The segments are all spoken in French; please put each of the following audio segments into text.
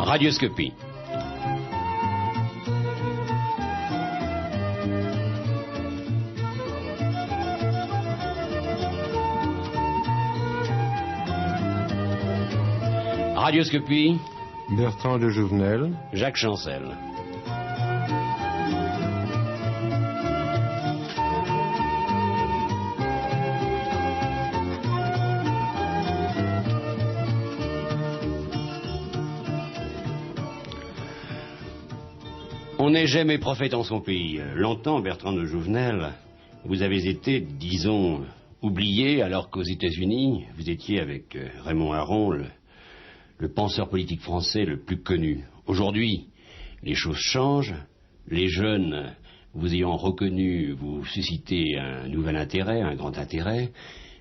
Radioscopie. Radioscopie. Bertrand de Jouvenel. Jacques Chancel. On n'est jamais prophète en son pays. Longtemps, Bertrand de Jouvenel, vous avez été, disons, oublié, alors qu'aux États-Unis, vous étiez avec Raymond Aron, le penseur politique français le plus connu. Aujourd'hui, les choses changent. Les jeunes, vous ayant reconnu, vous suscitez un nouvel intérêt, un grand intérêt.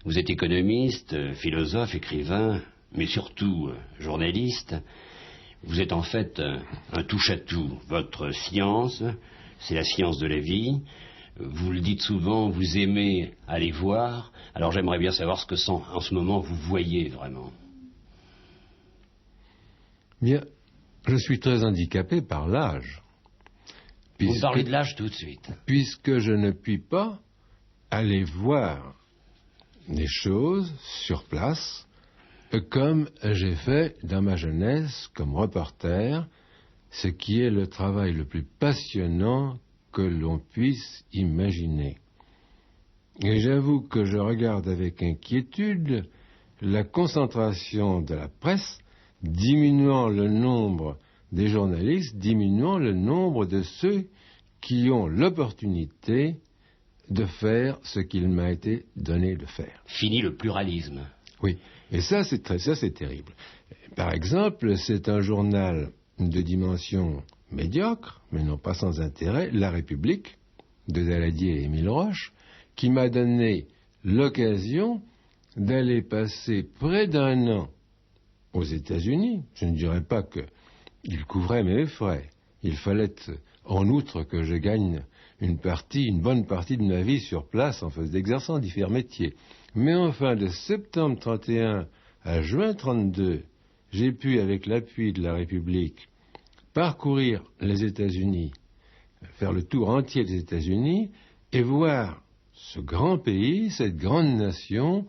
Vous êtes économiste, philosophe, écrivain, mais surtout journaliste. Vous êtes en fait un touche-à-tout. Votre science, c'est la science de la vie. Vous le dites souvent, vous aimez aller voir. Alors j'aimerais bien savoir ce que en ce moment vous voyez vraiment. Bien, je suis très handicapé par l'âge. Vous parlez de l'âge tout de suite. Puisque je ne puis pas aller voir des choses sur place comme j'ai fait dans ma jeunesse comme reporter, ce qui est le travail le plus passionnant que l'on puisse imaginer. Et j'avoue que je regarde avec inquiétude la concentration de la presse, diminuant le nombre des journalistes, diminuant le nombre de ceux qui ont l'opportunité de faire ce qu'il m'a été donné de faire. Fini le pluralisme. Oui, et ça c'est terrible. Par exemple, c'est un journal de dimension médiocre, mais non pas sans intérêt, La République, de Daladier et Émile Roche, qui m'a donné l'occasion d'aller passer près d'un an aux États-Unis. Je ne dirais pas qu'il couvrait mes frais. Il fallait en outre que je gagne une bonne partie de ma vie sur place en exerçant différents métiers. Mais enfin, de septembre 31 à juin 32, j'ai pu, avec l'appui de la République, parcourir les États-Unis, faire le tour entier des États-Unis et voir ce grand pays, cette grande nation,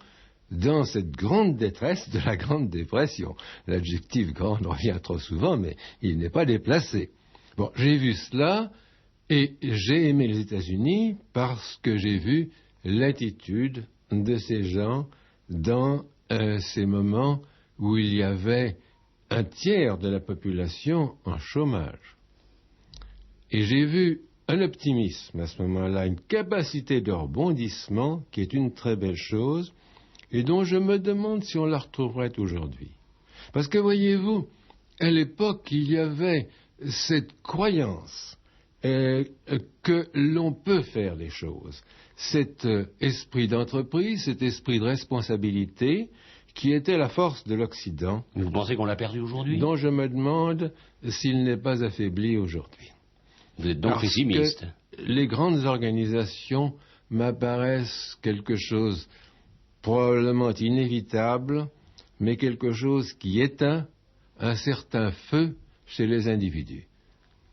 dans cette grande détresse de la Grande Dépression. L'adjectif grande revient trop souvent, mais il n'est pas déplacé. Bon, j'ai vu cela et j'ai aimé les États-Unis parce que j'ai vu l'attitude de ces gens dans ces moments où il y avait un tiers de la population en chômage. Et j'ai vu un optimisme à ce moment-là, une capacité de rebondissement qui est une très belle chose et dont je me demande si on la retrouverait aujourd'hui. Parce que voyez-vous, à l'époque, il y avait cette croyance que l'on peut faire les choses, cet esprit d'entreprise, cet esprit de responsabilité qui était la force de l'Occident. Vous pensez qu'on l'a perdu aujourd'hui? Dont je me demande s'il n'est pas affaibli aujourd'hui. Vous êtes donc pessimiste. Les grandes organisations m'apparaissent quelque chose probablement inévitable, mais quelque chose qui éteint un certain feu chez les individus.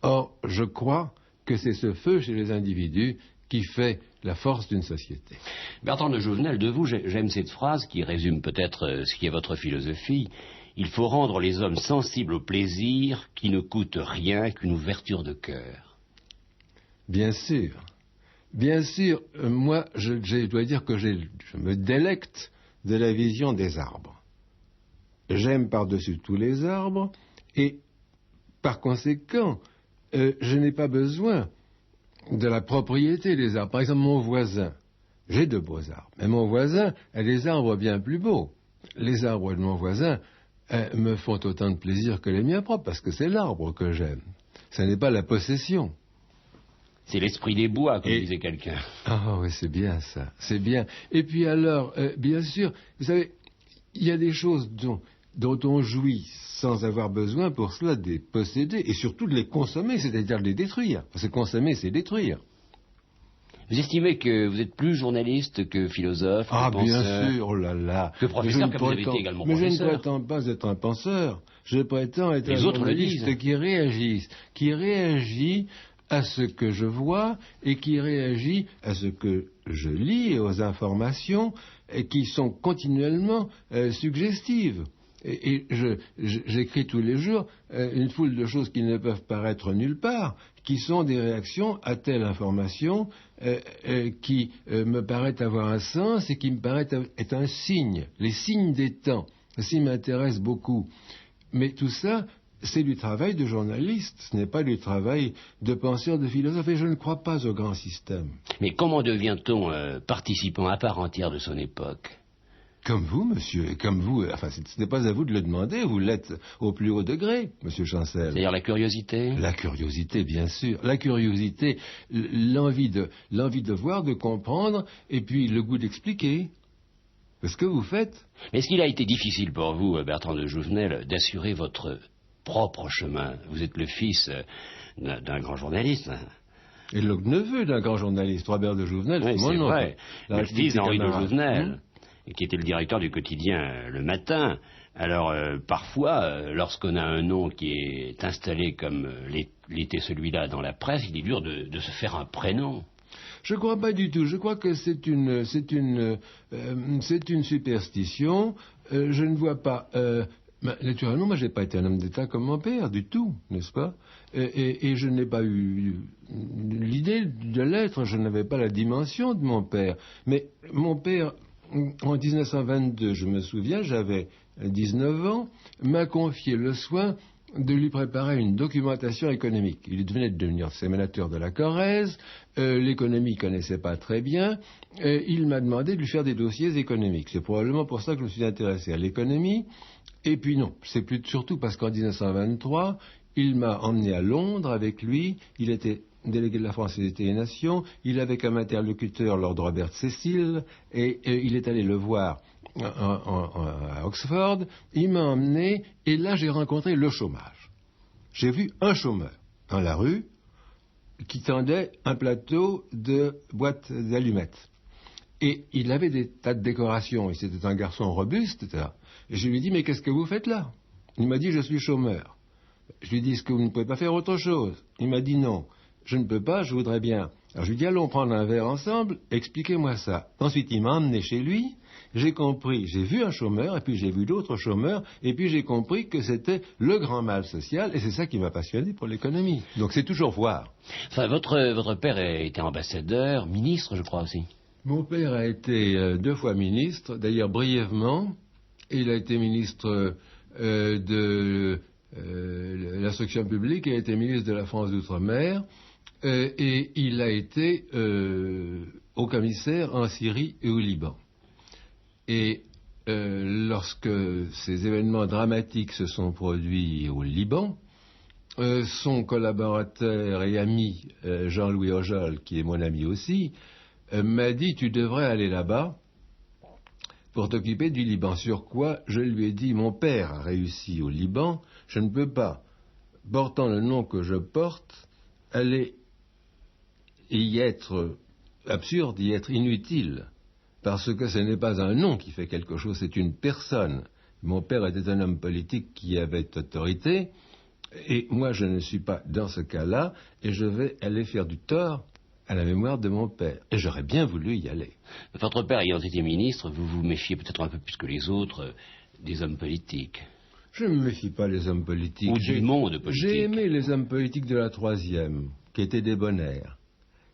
Or, je crois que c'est ce feu chez les individus qui fait la force d'une société. Bertrand de Jouvenel, de vous, j'aime cette phrase qui résume peut-être ce qui est votre philosophie. Il faut rendre les hommes sensibles au plaisir qui ne coûte rien qu'une ouverture de cœur. Bien sûr. Bien sûr, moi, je dois dire que je me délecte de la vision des arbres. J'aime par-dessus tous les arbres et, par conséquent, je n'ai pas besoin de la propriété des arbres. Par exemple, mon voisin, j'ai de beaux arbres, mais mon voisin a des arbres bien plus beaux. Les arbres de mon voisin me font autant de plaisir que les miens propres, parce que c'est l'arbre que j'aime. Ce n'est pas la possession. C'est l'esprit des bois, comme disait quelqu'un. Ah oui, c'est bien ça, c'est bien. Et puis alors, bien sûr, vous savez, il y a des choses dont on jouit sans avoir besoin pour cela de les posséder, et surtout de les consommer, c'est-à-dire de les détruire. Parce que consommer, c'est détruire. Vous estimez que vous êtes plus journaliste que philosophe, Ah, que penseur, bien sûr, oh là là. que professeur, comme vous avez été également mais professeur. je ne prétends pas être un penseur. Je prétends être Les un autres le journaliste disent. qui réagit à ce que je vois et qui réagit à ce que je lis et aux informations qui sont continuellement suggestives. Et j'écris tous les jours une foule de choses qui ne peuvent paraître nulle part, qui sont des réactions à telle information qui me paraît avoir un sens et qui me paraît être un signe, les signes des temps. Ceci m'intéresse beaucoup. Mais tout ça, c'est du travail de journaliste, ce n'est pas du travail de penseur, de philosophe, et je ne crois pas au grand système. Mais comment devient-on participant à part entière de son époque? Comme vous, monsieur, et comme vous, enfin, ce n'est pas à vous de le demander, vous l'êtes au plus haut degré, monsieur Chancel. C'est-à-dire la curiosité? La curiosité, bien sûr. La curiosité, l'envie de voir, de comprendre, et puis le goût d'expliquer. Ce que vous faites. Mais est-ce qu'il a été difficile pour vous, Bertrand de Jouvenel, d'assurer votre propre chemin? Vous êtes le fils d'un grand journaliste. Et le neveu d'un grand journaliste, Robert de Jouvenel, Oui, c'est mon c'est nom. vrai. Le fils d'Henri de Jouvenel, qui était le directeur du quotidien Le Matin. Alors, parfois, lorsqu'on a un nom qui est installé comme l'était celui-là dans la presse, il est dur de se faire un prénom. Je ne crois pas du tout. Je crois que c'est une superstition. Je ne vois pas. Naturellement, moi, je n'ai pas été un homme d'État comme mon père, du tout, n'est-ce pas? Et je n'ai pas eu l'idée de l'être. Je n'avais pas la dimension de mon père. Mais mon père, en 1922, je me souviens, j'avais 19 ans, m'a confié le soin de lui préparer une documentation économique. Il venait de devenir sénateur de la Corrèze, l'économie il ne connaissait pas très bien, il m'a demandé de lui faire des dossiers économiques. C'est probablement pour ça que je me suis intéressé à l'économie, et puis non, c'est surtout parce qu'en 1923, il m'a emmené à Londres avec lui, il était délégué de la France et des Nations, il avait comme interlocuteur Lord Robert Cecil, et il est allé le voir à Oxford, il m'a emmené, et là j'ai rencontré le chômage. J'ai vu un chômeur dans la rue qui tendait un plateau de boîtes d'allumettes. Et il avait des tas de décorations, et c'était un garçon robuste, etc. Et je lui ai dit, mais qu'est-ce que vous faites là? Il m'a dit, je suis chômeur. Je lui ai dit, est-ce que vous ne pouvez pas faire autre chose? Il m'a dit, non, je ne peux pas, je voudrais bien. Alors je lui ai dit, allons prendre un verre ensemble, expliquez-moi ça. Ensuite, il m'a emmené chez lui, j'ai compris, j'ai vu un chômeur, et puis j'ai vu d'autres chômeurs, et puis j'ai compris que c'était le grand mal social, et c'est ça qui m'a passionné pour l'économie. Donc c'est toujours voir. Enfin, votre père était ambassadeur, ministre, je crois aussi. Mon père a été 2 fois ministre, d'ailleurs brièvement. Il a été ministre de l'instruction publique, il a été ministre de la France d'Outre-mer, et il a été haut commissaire en Syrie et au Liban. Et lorsque ces événements dramatiques se sont produits au Liban, son collaborateur et ami Jean-Louis Ojol, qui est mon ami aussi, m'a dit, tu devrais aller là-bas pour t'occuper du Liban. Sur quoi je lui ai dit, mon père a réussi au Liban, je ne peux pas, portant le nom que je porte, aller y être absurde, y être inutile, parce que ce n'est pas un nom qui fait quelque chose, c'est une personne. Mon père était un homme politique qui avait autorité, et moi je ne suis pas dans ce cas-là, et je vais aller faire du tort à la mémoire de mon père. Et j'aurais bien voulu y aller. Votre père ayant été ministre, vous vous méfiez peut-être un peu plus que les autres des hommes politiques. Je ne me méfie pas des hommes politiques. Ou du monde politique. J'ai aimé les hommes politiques de la Troisième, qui étaient débonnaires.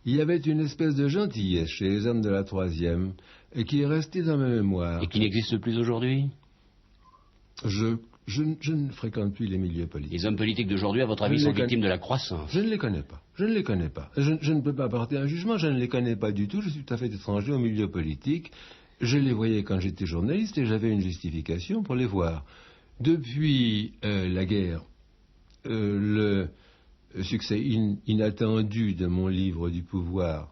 Il y avait une espèce de gentillesse chez les hommes de la Troisième, et qui est restée dans ma mémoire. Et qui n'existe plus aujourd'hui? Je ne fréquente plus les milieux politiques. Les hommes politiques d'aujourd'hui, à votre avis, sont victimes de la croissance? Je ne les connais pas. Je ne les connais pas. Je ne peux pas porter un jugement, je ne les connais pas du tout. Je suis tout à fait étranger au milieu politique. Je les voyais quand j'étais journaliste et j'avais une justification pour les voir. Depuis la guerre, le succès inattendu de mon livre du pouvoir,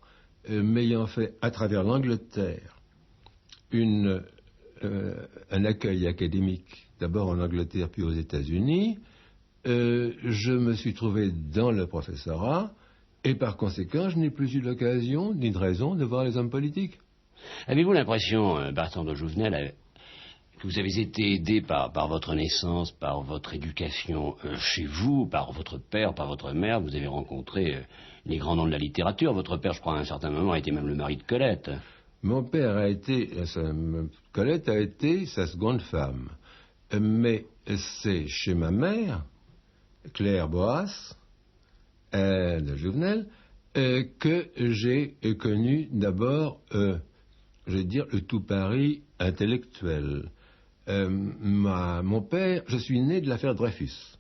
m'ayant fait, à travers l'Angleterre, un accueil académique, d'abord en Angleterre puis aux États-Unis, je me suis trouvé dans le professorat Et par conséquent, je n'ai plus eu l'occasion, ni de raison, de voir les hommes politiques. Avez-vous l'impression, Bertrand de Jouvenel, que vous avez été aidé par votre naissance, par votre éducation chez vous, par votre père, par votre mère? Vous avez rencontré les grands noms de la littérature. Votre père, je crois, à un certain moment, a été même le mari de Colette. Mon père a été... Colette a été sa seconde femme. Mais c'est chez ma mère, Claire Boas, de Jouvenel, que j'ai connu d'abord, je vais dire, le tout Paris intellectuel. Mon père, je suis né de l'affaire Dreyfus.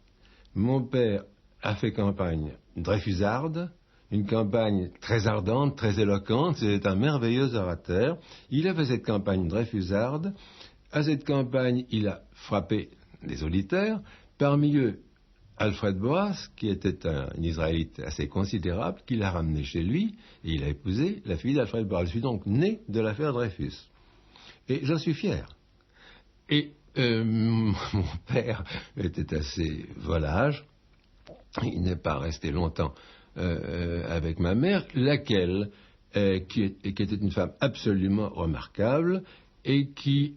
Mon père a fait campagne dreyfusarde, une campagne très ardente, très éloquente. C'était un merveilleux orateur. Il a fait cette campagne dreyfusarde. À cette campagne, il a frappé des auditeurs, parmi eux Alfred Boas, qui était un Israélite assez considérable, qu'il a ramené chez lui, et il a épousé la fille d'Alfred Boas. Je suis donc né de l'affaire Dreyfus. Et j'en suis fier. Et mon père était assez volage. Il n'est pas resté longtemps avec ma mère, laquelle, qui était une femme absolument remarquable, et qui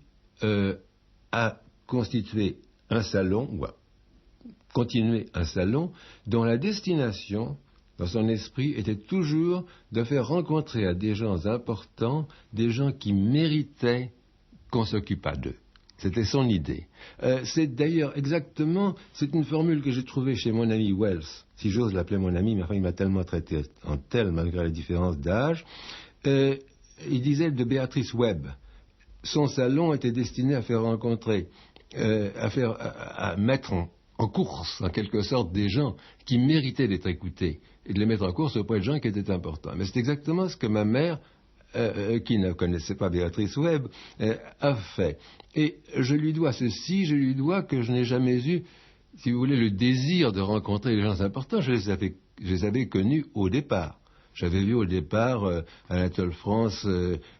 a constitué un salon, ou a continué un salon, dont la destination, dans son esprit, était toujours de faire rencontrer à des gens importants, des gens qui méritaient qu'on s'occupât d'eux. C'était son idée. C'est d'ailleurs exactement, c'est une formule que j'ai trouvée chez mon ami Wells, si j'ose l'appeler mon ami, mais enfin il m'a tellement traité en tel, malgré la différence d'âge. Il disait de Béatrice Webb, son salon était destiné à faire rencontrer, à mettre en course, en quelque sorte, des gens qui méritaient d'être écoutés, et de les mettre en course auprès de gens qui étaient importants. Mais c'est exactement ce que ma mère, qui ne connaissait pas Béatrice Webb, a fait. Et je lui dois ceci, je lui dois que je n'ai jamais eu, si vous voulez, le désir de rencontrer les gens importants. Je les avais connus au départ. J'avais vu au départ Anatole France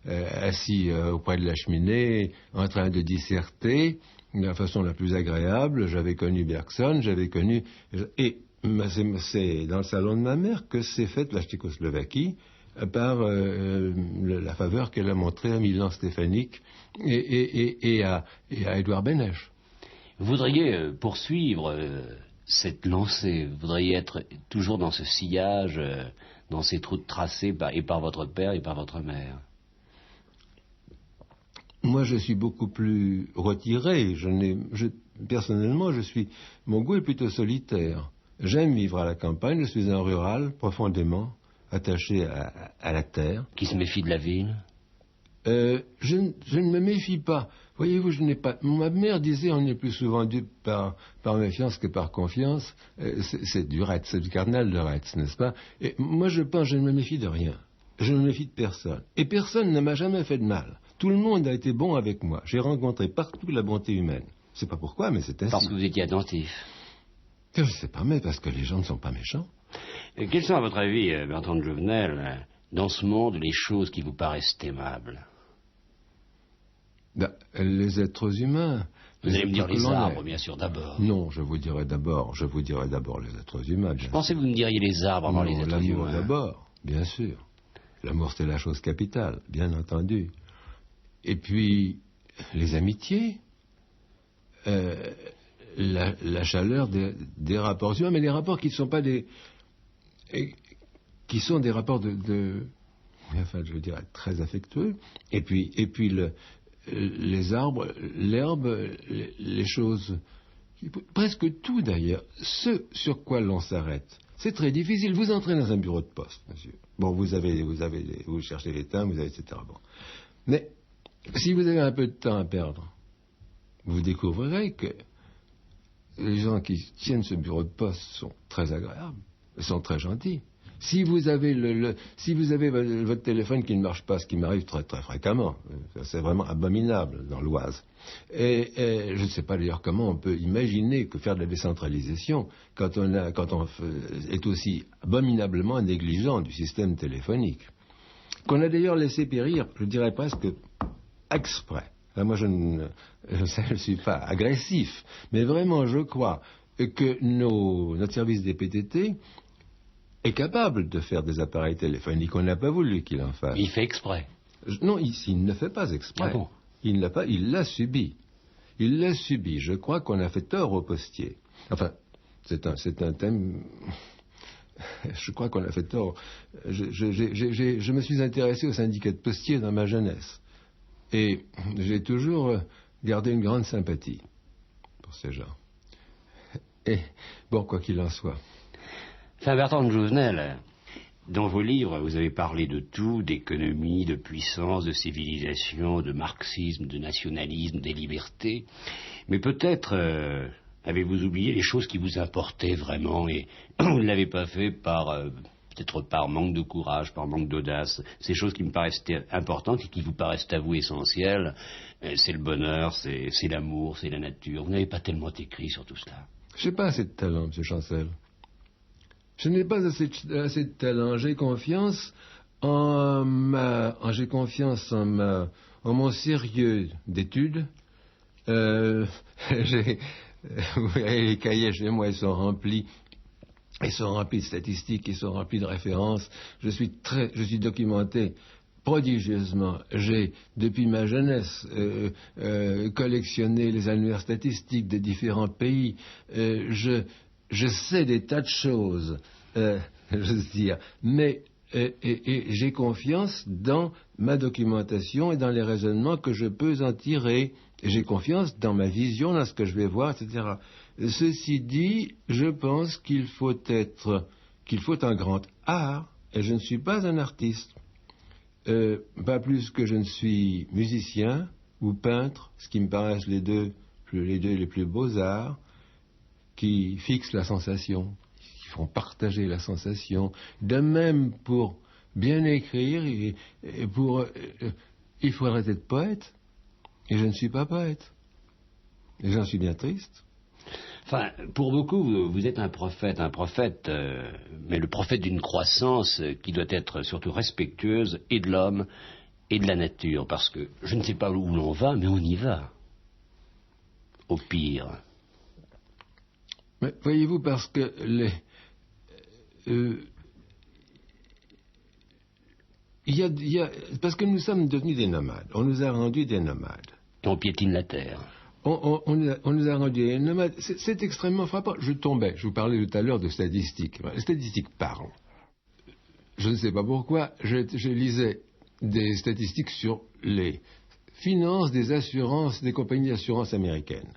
assis auprès de la cheminée, en train de disserter de la façon la plus agréable. J'avais connu Bergson, et c'est dans le salon de ma mère que s'est faite la Tchécoslovaquie par la faveur qu'elle a montrée à Milan Stefanic et à Édouard Beneš. Vous voudriez poursuivre cette lancée, vous voudriez être toujours dans ce sillage, dans ces routes tracées et par votre père et par votre mère? Moi, je suis beaucoup plus retiré. Personnellement, mon goût est plutôt solitaire. J'aime vivre à la campagne, je suis un rural profondément attaché à la terre. Qui se méfie de la ville? Je ne me méfie pas. Voyez-vous, je n'ai pas... Ma mère disait on est plus souvent dupe par méfiance que par confiance. C'est du Retz, c'est du cardinal de Retz, n'est-ce pas? Et moi, je pense, je ne me méfie de rien. Je ne me méfie de personne. Et personne ne m'a jamais fait de mal. Tout le monde a été bon avec moi. J'ai rencontré partout la bonté humaine. Je ne sais pas pourquoi, mais c'est ainsi. Parce que vous étiez attentif. Je ne sais pas, mais parce que les gens ne sont pas méchants. Et quelles sont, à votre avis, Bertrand de Jouvenel, dans ce monde, les choses qui vous paraissent aimables? Les êtres humains. Vous allez me dire les arbres, bien sûr, d'abord. Non, je vous dirai d'abord les êtres humains. Je pensais que vous me diriez les arbres avant les êtres humains. L'amour d'abord, bien sûr. L'amour, c'est la chose capitale, bien entendu. Et puis, les amitiés, la chaleur des rapports humains, mais des rapports qui ne sont pas qui sont des rapports enfin, je veux dire, très affectueux. Et puis les arbres, l'herbe, les choses, presque tout d'ailleurs, ce sur quoi l'on s'arrête. C'est très difficile. Vous entrez dans un bureau de poste, monsieur. Bon, vous cherchez les timbres, etc. Bon. Mais si vous avez un peu de temps à perdre, vous découvrirez que les gens qui tiennent ce bureau de poste sont très agréables, sont très gentils. Si vous avez votre téléphone qui ne marche pas, ce qui m'arrive très très fréquemment, c'est vraiment abominable dans l'Oise. Et je ne sais pas d'ailleurs comment on peut imaginer que faire de la décentralisation quand on est aussi abominablement négligent du système téléphonique, qu'on a d'ailleurs laissé périr, je dirais presque exprès. Là, moi, je ne suis pas agressif, mais vraiment, je crois que notre service des PTT est capable de faire des appareils téléphoniques. On n'a pas voulu qu'il en fasse. Il fait exprès. Non, il ne fait pas exprès. Ah bon? Il l'a subi. Il l'a subi. Je crois qu'on a fait tort au postier. Enfin, c'est un thème... Je crois qu'on a fait tort. Je me suis intéressé au syndicat de postiers dans ma jeunesse. Et j'ai toujours gardé une grande sympathie pour ces gens. Et bon, quoi qu'il en soit. Saint-Bertrand de Jouvenel, dans vos livres, vous avez parlé de tout, d'économie, de puissance, de civilisation, de marxisme, de nationalisme, des libertés. Mais peut-être avez-vous oublié les choses qui vous importaient vraiment et vous ne l'avez pas fait peut-être par manque de courage, par manque d'audace. Ces choses qui me paraissent importantes et qui vous paraissent à vous essentielles, c'est le bonheur, c'est l'amour, c'est la nature. Vous n'avez pas tellement écrit sur tout cela. Je n'ai pas assez de talent, M. Chancel. Je n'ai pas assez de talent. J'ai confiance en mon sérieux d'études. Vous voyez, les cahiers chez moi, ils sont remplis de statistiques, ils sont remplis de références. Je suis documenté prodigieusement. J'ai, depuis ma jeunesse, collectionné les annuaires statistiques des différents pays. Je sais des tas de choses, j'ose dire, mais et j'ai confiance dans ma documentation et dans les raisonnements que je peux en tirer. J'ai confiance dans ma vision, dans ce que je vais voir, etc. Ceci dit, je pense qu'il faut un grand art, et je ne suis pas un artiste. Pas plus que je ne suis musicien ou peintre, ce qui me paraissent les deux les plus beaux arts, qui fixent la sensation, qui font partager la sensation. De même, pour bien écrire, il faudrait être poète. Et je ne suis pas poète. Et j'en suis bien triste. Enfin, pour beaucoup, vous êtes un prophète, mais le prophète d'une croissance qui doit être surtout respectueuse et de l'homme et de la nature, parce que je ne sais pas où l'on va, mais on y va. Au pire. Mais voyez-vous, parce que parce que nous sommes devenus des nomades. On nous a rendus des nomades. Et on piétine la terre. On nous a rendus des nomades. C'est extrêmement frappant. Je vous parlais tout à l'heure de statistiques. Les statistiques parlent. Je ne sais pas pourquoi, je lisais des statistiques sur les finances des assurances, des compagnies d'assurance américaines.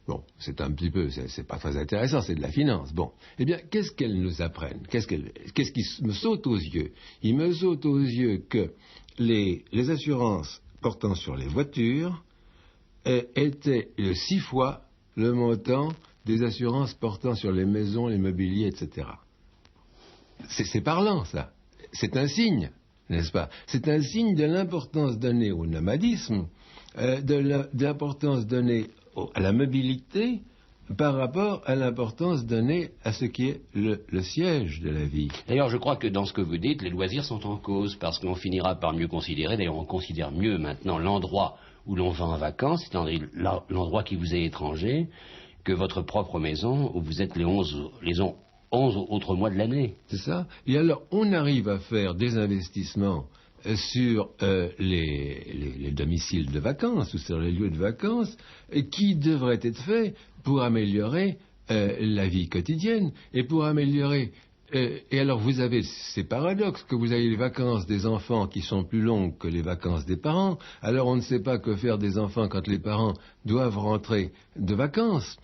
Bon, c'est un petit peu, c'est pas très intéressant, c'est de la finance. Bon, eh bien, qu'est-ce qu'elles nous apprennent? Qu'est-ce qui me saute aux yeux? Il me saute aux yeux que les assurances portant sur les voitures étaient 6 fois le montant des assurances portant sur les maisons, les mobiliers, etc. C'est parlant, ça. C'est un signe, n'est-ce pas? C'est un signe de l'importance donnée au nomadisme, de l'importance donnée à la mobilité par rapport à l'importance donnée à ce qui est le siège de la vie. D'ailleurs, je crois que dans ce que vous dites, les loisirs sont en cause, parce qu'on finira par mieux considérer, d'ailleurs on considère mieux maintenant l'endroit où l'on va en vacances, c'est-à-dire l'endroit qui vous est étranger, que votre propre maison où vous êtes les 11 autres mois de l'année. C'est ça. Et alors, on arrive à faire des investissements sur les domiciles de vacances ou sur les lieux de vacances qui devraient être faits pour améliorer la vie quotidienne et pour améliorer... et alors vous avez ces paradoxes, que vous avez les vacances des enfants qui sont plus longues que les vacances des parents. Alors on ne sait pas que faire des enfants quand les parents doivent rentrer de vacances.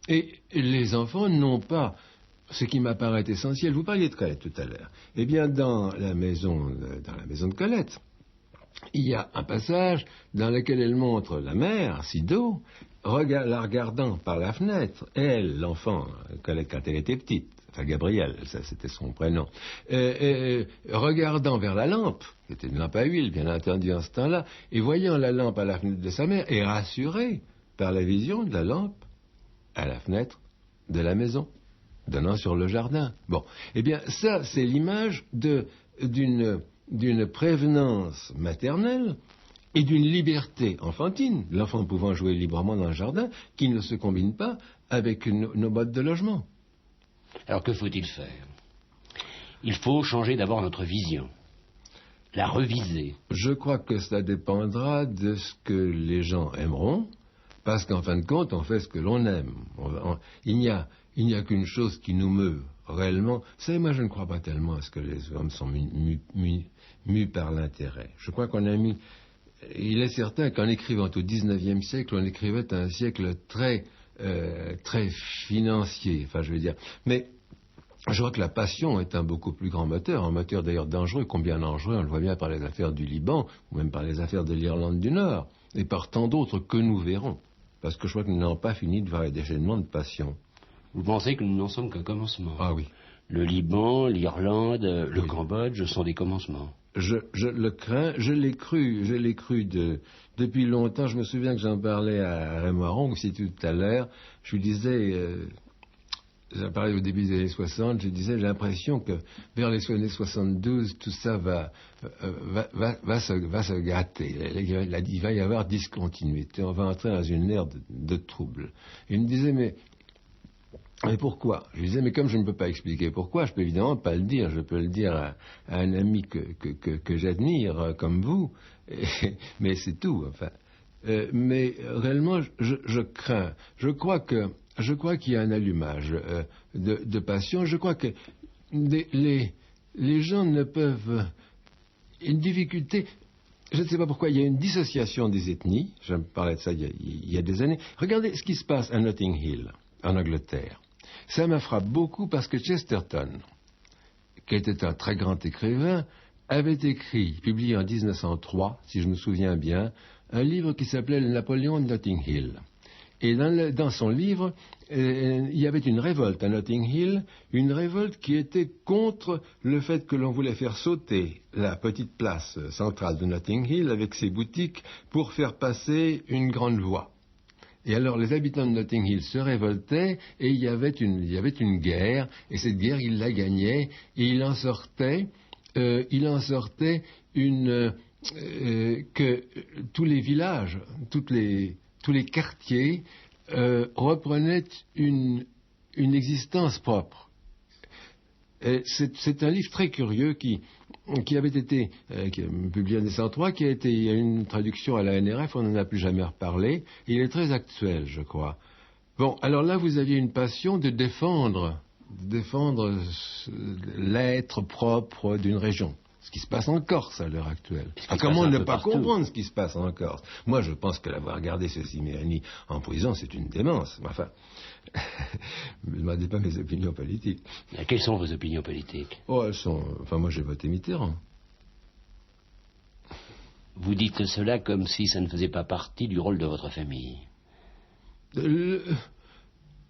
Et les enfants n'ont pas... Ce qui m'apparaît essentiel, vous parliez de Colette tout à l'heure. Eh bien, dans la maison de Colette, il y a un passage dans lequel elle montre la mère, Sido, la regardant par la fenêtre. Elle, l'enfant, Colette quand elle était petite, enfin Gabrielle, ça c'était son prénom, regardant vers la lampe, c'était une lampe à huile, bien entendu en ce temps-là, et voyant la lampe à la fenêtre de sa mère, et rassurée par la vision de la lampe à la fenêtre de la maison, donnant sur le jardin. Bon, eh bien, ça, c'est l'image d'une prévenance maternelle et d'une liberté enfantine, l'enfant pouvant jouer librement dans le jardin, qui ne se combine pas avec nos modes de logement. Alors, que faut-il faire? Il faut changer d'abord notre vision, la reviser. Je crois que cela dépendra de ce que les gens aimeront, parce qu'en fin de compte, on fait ce que l'on aime. Il n'y a qu'une chose qui nous meut réellement. Vous savez, moi je ne crois pas tellement à ce que les hommes sont mus par l'intérêt. Je crois qu'on a mis... Il est certain qu'en écrivant au XIXe siècle, on écrivait un siècle très financier, enfin je veux dire. Mais je crois que la passion est un beaucoup plus grand moteur, un moteur d'ailleurs dangereux, combien dangereux, on le voit bien par les affaires du Liban, ou même par les affaires de l'Irlande du Nord, et par tant d'autres que nous verrons. Parce que je crois que nous n'avons pas fini de voir les déchaînements de passion. Vous pensez que nous n'en sommes qu'un commencement? Ah oui. Le Liban, l'Irlande, le Cambodge sont des commencements. Je le crains, je l'ai cru depuis longtemps. Je me souviens que j'en parlais à Raymond Aron, aussi tout à l'heure. Je lui disais, j'en parlais au début des années 60, je disais, j'ai l'impression que vers les années 72, tout ça va se gâter. Il va y avoir discontinuité. On va entrer dans une ère de trouble. Il me disait, mais pourquoi? Je lui disais, mais comme je ne peux pas expliquer pourquoi, je peux évidemment pas le dire. Je peux le dire à un ami que j'admire, comme vous, mais c'est tout, enfin. Mais réellement, je crains. Je crois qu'il y a un allumage de passion. Je crois que les gens ne peuvent... Une difficulté... Je ne sais pas pourquoi, il y a une dissociation des ethnies. Je me parlais de ça il y a des années. Regardez ce qui se passe à Notting Hill, en Angleterre. Ça me frappe beaucoup parce que Chesterton, qui était un très grand écrivain, avait écrit, publié en 1903, si je me souviens bien, un livre qui s'appelait Le Napoléon de Notting Hill. Et dans son livre, il y avait une révolte à Notting Hill, une révolte qui était contre le fait que l'on voulait faire sauter la petite place centrale de Notting Hill avec ses boutiques pour faire passer une grande voie. Et alors les habitants de Notting Hill se révoltaient et il y avait une guerre, et cette guerre il la gagnait, et il en sortait que tous les villages, tous les quartiers reprenaient une existence propre. C'est un livre très curieux qui avait été publié en 1903, il y a une traduction à la NRF, on n'en a plus jamais reparlé, et il est très actuel, je crois. Bon, alors là, vous aviez une passion de défendre l'être propre d'une région. Ce qui se passe en Corse à l'heure actuelle. Comment ne pas comprendre ce qui se passe en Corse? Moi, je pense que l'avoir gardé ce Simeoni en prison, c'est une démence. Enfin, ne me demandez pas mes opinions politiques. Quelles sont vos opinions politiques? Oh, elles sont... Enfin, moi, j'ai voté Mitterrand. Vous dites cela comme si ça ne faisait pas partie du rôle de votre famille.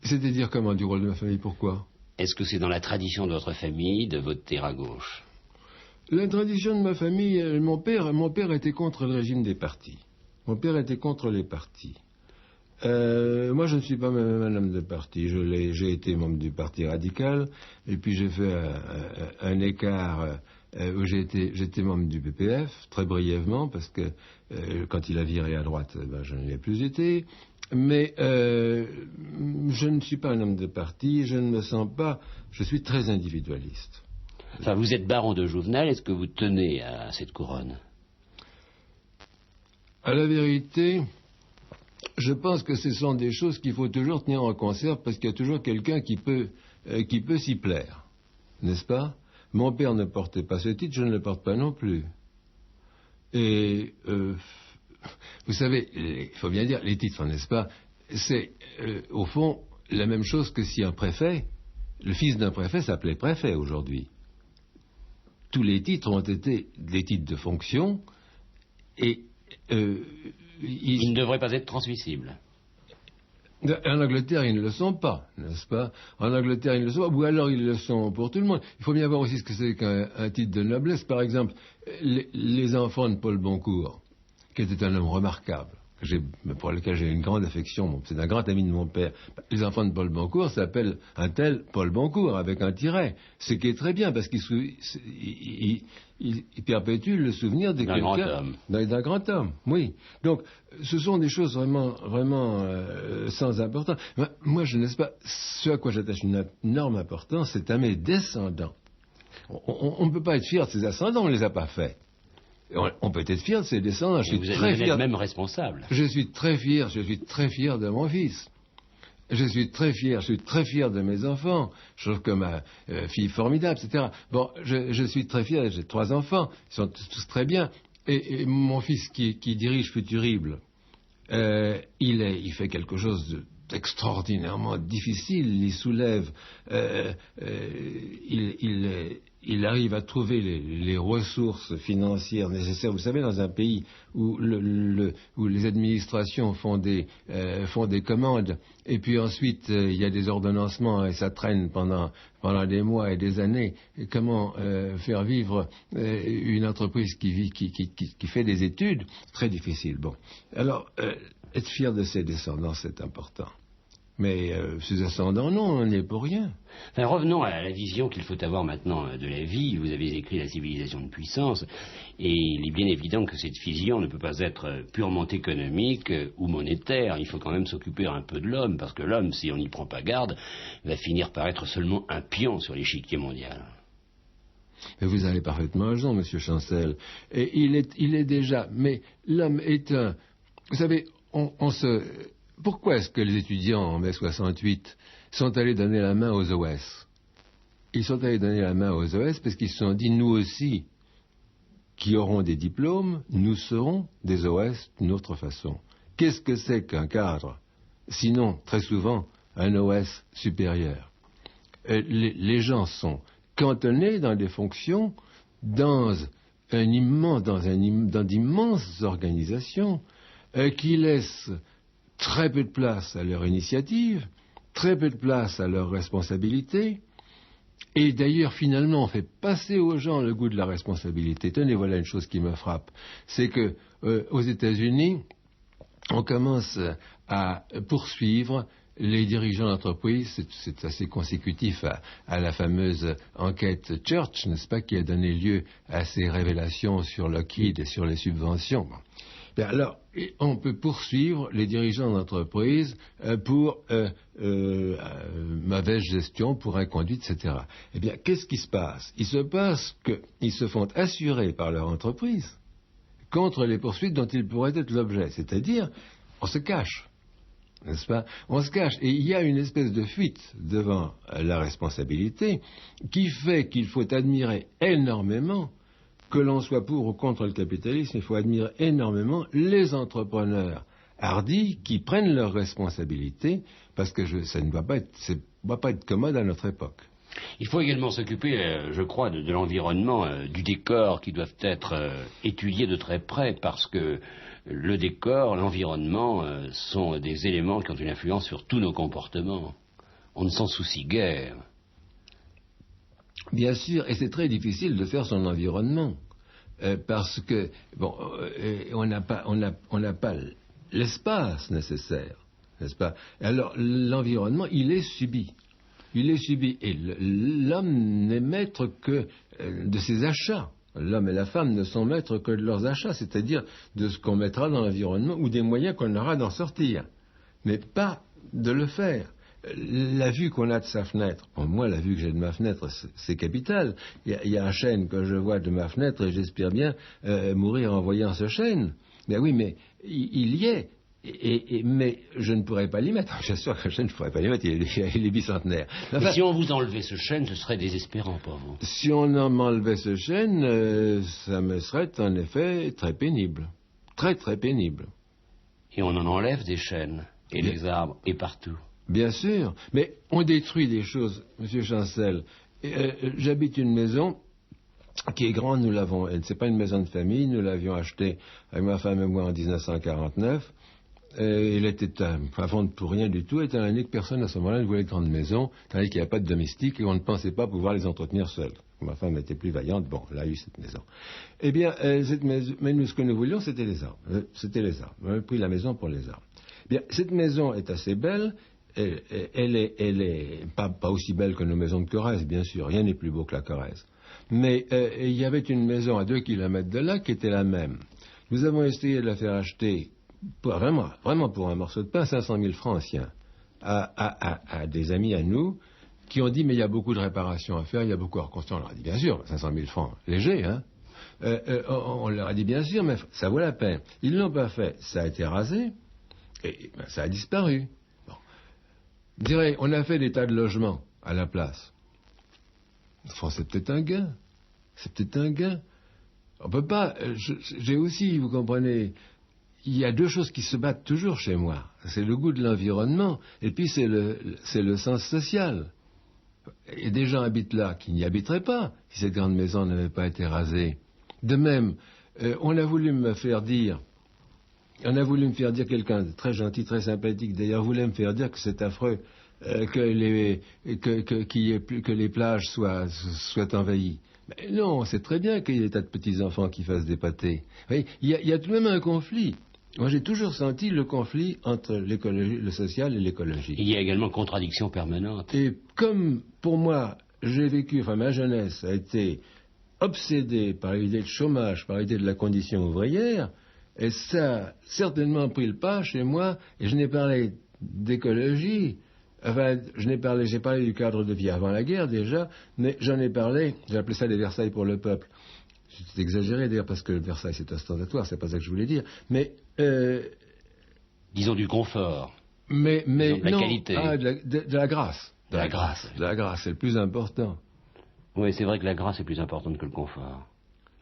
C'est-à-dire comment, du rôle de ma famille? Pourquoi? Est-ce que c'est dans la tradition de votre famille de voter à gauche? La tradition de ma famille, mon père était contre le régime des partis. Mon père était contre les partis. Moi, je ne suis pas un homme de parti. J'ai été membre du Parti radical, et puis j'ai fait un écart où j'étais membre du PPF, très brièvement, parce que quand il a viré à droite, je ne l'ai plus été. Mais je ne suis pas un homme de parti, je ne me sens pas... Je suis très individualiste. Enfin, vous êtes baron de Jouvenel, est-ce que vous tenez à cette couronne? À la vérité, je pense que ce sont des choses qu'il faut toujours tenir en conserve, parce qu'il y a toujours quelqu'un qui peut s'y plaire, n'est-ce pas? Mon père ne portait pas ce titre, je ne le porte pas non plus. Et vous savez, il faut bien dire, les titres, n'est-ce pas? C'est au fond la même chose que si un préfet, le fils d'un préfet s'appelait préfet aujourd'hui. Tous les titres ont été des titres de fonction, et ils ne devraient pas être transmissibles. En Angleterre, ils ne le sont pas, n'est-ce pas? En Angleterre, ils ne le sont pas, ou alors ils le sont pour tout le monde. Il faut bien voir aussi ce que c'est qu'un titre de noblesse. Par exemple, les enfants de Paul Boncourt, qui était un homme remarquable, pour lequel j'ai une grande affection, c'est un grand ami de mon père. Les enfants de Paul Boncourt s'appellent un tel Paul Boncourt, avec un tiret, ce qui est très bien, parce qu'il perpétue le souvenir de quelqu'un, d'un grand homme, oui. Donc, ce sont des choses vraiment sans importance. Moi, je ne sais pas, ce à quoi j'attache une énorme importance, c'est à mes descendants. On ne peut pas être fier de ses ascendants, on ne les a pas faits. On peut être fier de ses descendants. Vous êtes même responsable. Je suis très fier de mon fils. Je suis très fier de mes enfants. Je trouve que ma fille formidable, etc. Bon, je suis très fier, j'ai 3 enfants, ils sont tous très bien. Et mon fils qui dirige Futurible, il fait quelque chose d'extraordinairement difficile. Il soulève, il arrive à trouver les ressources financières nécessaires. Vous savez, dans un pays où les administrations font des commandes, et puis ensuite il y a des ordonnancements et ça traîne pendant des mois et des années. Et comment faire vivre une entreprise qui fait des études? Très difficile. Bon, alors être fier de ses descendants, c'est important. Mais ces ascendants, non, on n'y est pour rien. Enfin, revenons à la vision qu'il faut avoir maintenant de la vie. Vous avez écrit La civilisation de puissance, et il est bien évident que cette vision ne peut pas être purement économique ou monétaire. Il faut quand même s'occuper un peu de l'homme, parce que l'homme, si on n'y prend pas garde, va finir par être seulement un pion sur l'échiquier mondial. Mais vous avez parfaitement raison, Monsieur Chancel. Et il est déjà... Mais l'homme est un... Vous savez, Pourquoi est-ce que les étudiants en mai 68 sont allés donner la main aux OS? Ils sont allés donner la main aux OS parce qu'ils se sont dit, nous aussi, qui aurons des diplômes, nous serons des OS d'une autre façon. Qu'est-ce que c'est qu'un cadre? Sinon, très souvent, un OS supérieur. Les gens sont cantonnés dans des fonctions, dans d'immenses organisations qui laissent très peu de place à leur initiative, très peu de place à leur responsabilité, et d'ailleurs finalement on fait passer aux gens le goût de la responsabilité. Tenez, voilà une chose qui me frappe, c'est que aux États-Unis, on commence à poursuivre les dirigeants d'entreprise. C'est assez consécutif à la fameuse enquête Church, n'est-ce pas, qui a donné lieu à ces révélations sur Lockheed et sur les subventions. Bon. Bien, alors, on peut poursuivre les dirigeants d'entreprise pour mauvaise gestion, pour inconduite, etc. Eh bien, qu'est-ce qui se passe? Il se passe qu'ils se font assurer par leur entreprise contre les poursuites dont ils pourraient être l'objet. C'est-à-dire, on se cache, n'est-ce pas? On se cache. Et il y a une espèce de fuite devant la responsabilité qui fait qu'il faut admirer énormément, que l'on soit pour ou contre le capitalisme, il faut admirer énormément les entrepreneurs hardis qui prennent leurs responsabilités, parce que ça ne va pas être commode à notre époque. Il faut également s'occuper, je crois, de l'environnement, du décor, qui doivent être étudiés de très près, parce que le décor, l'environnement sont des éléments qui ont une influence sur tous nos comportements. On ne s'en soucie guère. Bien sûr, et c'est très difficile de faire son environnement, parce que bon, on n'a pas l'espace nécessaire, n'est-ce pas? Alors l'environnement, il est subi, et l'homme n'est maître que de ses achats. L'homme et la femme ne sont maîtres que de leurs achats, c'est-à-dire de ce qu'on mettra dans l'environnement ou des moyens qu'on aura d'en sortir, mais pas de le faire. La vue qu'on a de sa fenêtre, bon, moi la vue que j'ai de ma fenêtre, c'est capital. Il y a un chêne que je vois de ma fenêtre et j'espère bien mourir en voyant ce chêne. Ben oui, mais il y est. Mais je ne pourrais pas l'y mettre. J'assure que le chêne, je ne pourrais pas l'y mettre, il est bicentenaire. Enfin, mais si on vous enlevait ce chêne, ce serait désespérant pour vous. Si on m'enlevait ce chêne, ça me serait en effet très pénible. Très très pénible. Et on en enlève des chênes, et des arbres, et partout. Bien sûr, mais on détruit des choses, Monsieur Chancel. J'habite une maison qui est grande, c'est pas une maison de famille, nous l'avions achetée avec ma femme et moi en 1949. Il était avant pour rien du tout, étant donné que personne à ce moment-là ne voulait de grande maison, tandis qu'il n'y a pas de domestique et on ne pensait pas pouvoir les entretenir seuls. Ma femme était plus vaillante, bon, elle a eu cette maison. Eh bien, cette maison, mais nous, ce que nous voulions, c'était les arbres. On avait pris la maison pour les arbres. Bien, cette maison est assez belle. Elle est pas aussi belle que nos maisons de Corrèze, bien sûr. Rien n'est plus beau que la Corrèze. Mais il y avait une maison à 2 kilomètres de là qui était la même. Nous avons essayé de la faire acheter, vraiment pour un morceau de pain, 500 000 francs anciens, à des amis à nous qui ont dit mais il y a beaucoup de réparations à faire, il y a beaucoup à reconstruire. On leur a dit bien sûr, 500 000 francs, léger, hein. On leur a dit bien sûr, mais ça vaut la peine. Ils ne l'ont pas fait, ça a été rasé, et ben, ça a disparu. Bon. Je dirais, on a fait des tas de logements à la place. Enfin, c'est peut-être un gain. C'est peut-être un gain. On peut pas. J'ai aussi, vous comprenez, il y a deux choses qui se battent toujours chez moi. C'est le goût de l'environnement, et puis c'est le sens social. Et des gens habitent là qui n'y habiteraient pas si cette grande maison n'avait pas été rasée. De même, on a voulu me faire dire, quelqu'un de très gentil, très sympathique, d'ailleurs, voulait me faire dire que c'est affreux que les plages soient envahies. Mais non, c'est très bien qu'il y ait des tas de petits-enfants qui fassent des pâtés. Vous voyez, il y a tout de même un conflit. Moi, j'ai toujours senti le conflit entre l'écologie, le social et l'écologie. Il y a également contradiction permanente. Et comme, pour moi, j'ai vécu, enfin, ma jeunesse a été obsédée par l'idée de chômage, par l'idée de la condition ouvrière, et ça a certainement pris le pas chez moi, et je n'ai parlé d'écologie, enfin, j'ai parlé du cadre de vie avant la guerre déjà, mais j'en ai parlé, j'ai appelé ça les Versailles pour le peuple. C'est exagéré d'ailleurs parce que Versailles c'est ostentatoire, c'est pas ça que je voulais dire, mais... disons du confort. Mais disons de la non, qualité. De la grâce. De la grâce. De la grâce, c'est le plus important. Oui, c'est vrai que la grâce est plus importante que le confort.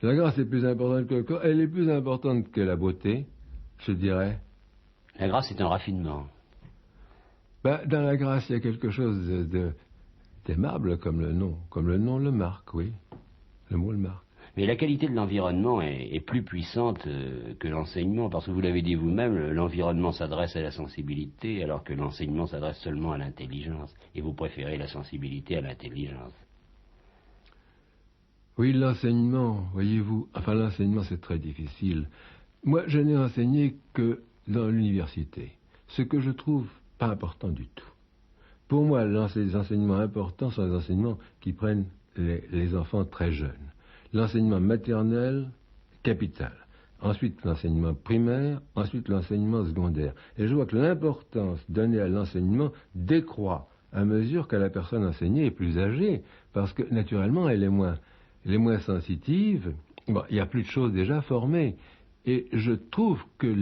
La grâce est plus importante que le corps, elle est plus importante que la beauté, je dirais. La grâce est un raffinement. Dans la grâce, il y a quelque chose d'aimable, comme le nom le marque, oui. Le mot le marque. Mais la qualité de l'environnement est plus puissante que l'enseignement, parce que vous l'avez dit vous-même, l'environnement s'adresse à la sensibilité, alors que l'enseignement s'adresse seulement à l'intelligence. Et vous préférez la sensibilité à l'intelligence. Oui, l'enseignement, voyez-vous, enfin l'enseignement c'est très difficile. Moi, je n'ai enseigné que dans l'université, ce que je trouve pas important du tout. Pour moi, les enseignements importants sont les enseignements qui prennent les enfants très jeunes. L'enseignement maternel, capital. Ensuite, l'enseignement primaire, ensuite l'enseignement secondaire. Et je vois que l'importance donnée à l'enseignement décroît à mesure que la personne enseignée est plus âgée, parce que naturellement, elle est moins sensitive. Bon, il y a plus de choses déjà formées. Et je trouve que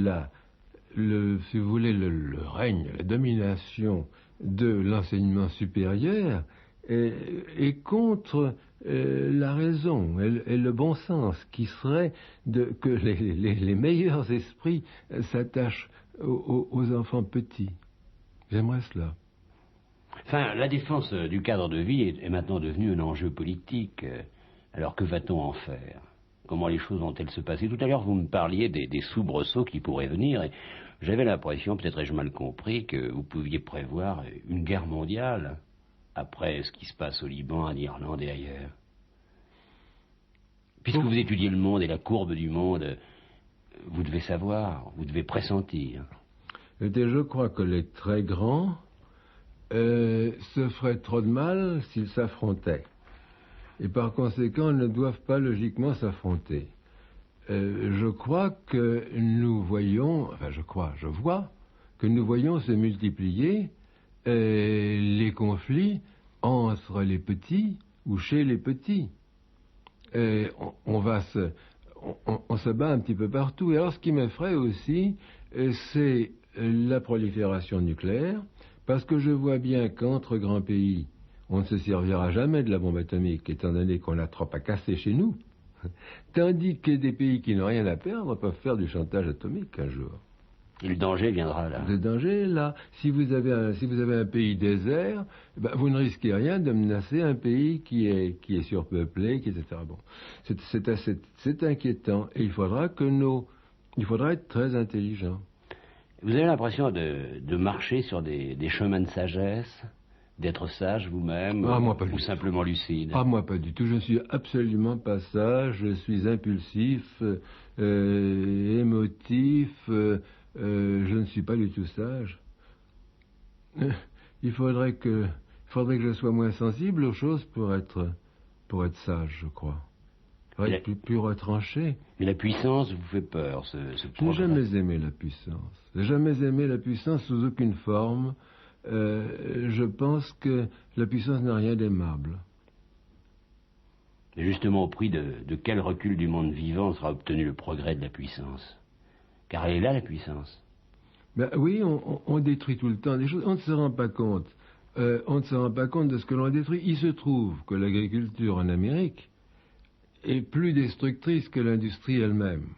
si vous voulez, le règne, la domination de l'enseignement supérieur est contre la raison et le bon sens, qui serait que les meilleurs esprits s'attachent aux enfants petits. J'aimerais cela. Enfin, la défense du cadre de vie est maintenant devenue un enjeu politique. Alors que va-t-on en faire? Comment les choses vont-elles se passer? Tout à l'heure, vous me parliez des soubresauts qui pourraient venir, et j'avais l'impression, peut-être ai-je mal compris, que vous pouviez prévoir une guerre mondiale après ce qui se passe au Liban, en Irlande et ailleurs. Puisque vous étudiez le monde et la courbe du monde, vous devez savoir, vous devez pressentir. Je crois que les très grands se feraient trop de mal s'ils s'affrontaient. Et par conséquent, ne doivent pas logiquement s'affronter. Je crois que nous voyons, je vois que nous voyons se multiplier les conflits entre les petits ou chez les petits. On se bat un petit peu partout. Et alors, ce qui m'effraie aussi, c'est la prolifération nucléaire, parce que je vois bien qu'entre grands pays, on ne se servira jamais de la bombe atomique, étant donné qu'on a trop à casser chez nous, tandis que des pays qui n'ont rien à perdre peuvent faire du chantage atomique un jour. Et le danger viendra là. Le danger est là. Si vous avez un pays désert, vous ne risquez rien de menacer un pays qui est surpeuplé, etc. Bon, c'est inquiétant, et il faudra être très intelligent. Vous avez l'impression de marcher sur des chemins de sagesse, d'être sage vous-même, ou simplement lucide? Moi pas du tout, je ne suis absolument pas sage, je suis impulsif, émotif, je ne suis pas du tout sage. Il faudrait que je sois moins sensible aux choses pour être sage, je crois. Plus retranché. Mais la puissance vous fait peur, ce Je n'ai jamais aimé la puissance. Je n'ai jamais aimé la puissance sous aucune forme. je pense que la puissance n'a rien d'aimable. Et justement, au prix de quel recul du monde vivant sera obtenu le progrès de la puissance? Car elle est là, la puissance. Ben oui, on détruit tout le temps des choses, on ne se rend pas compte. On ne se rend pas compte de ce que l'on détruit. Il se trouve que l'agriculture en Amérique est plus destructrice que l'industrie elle-même.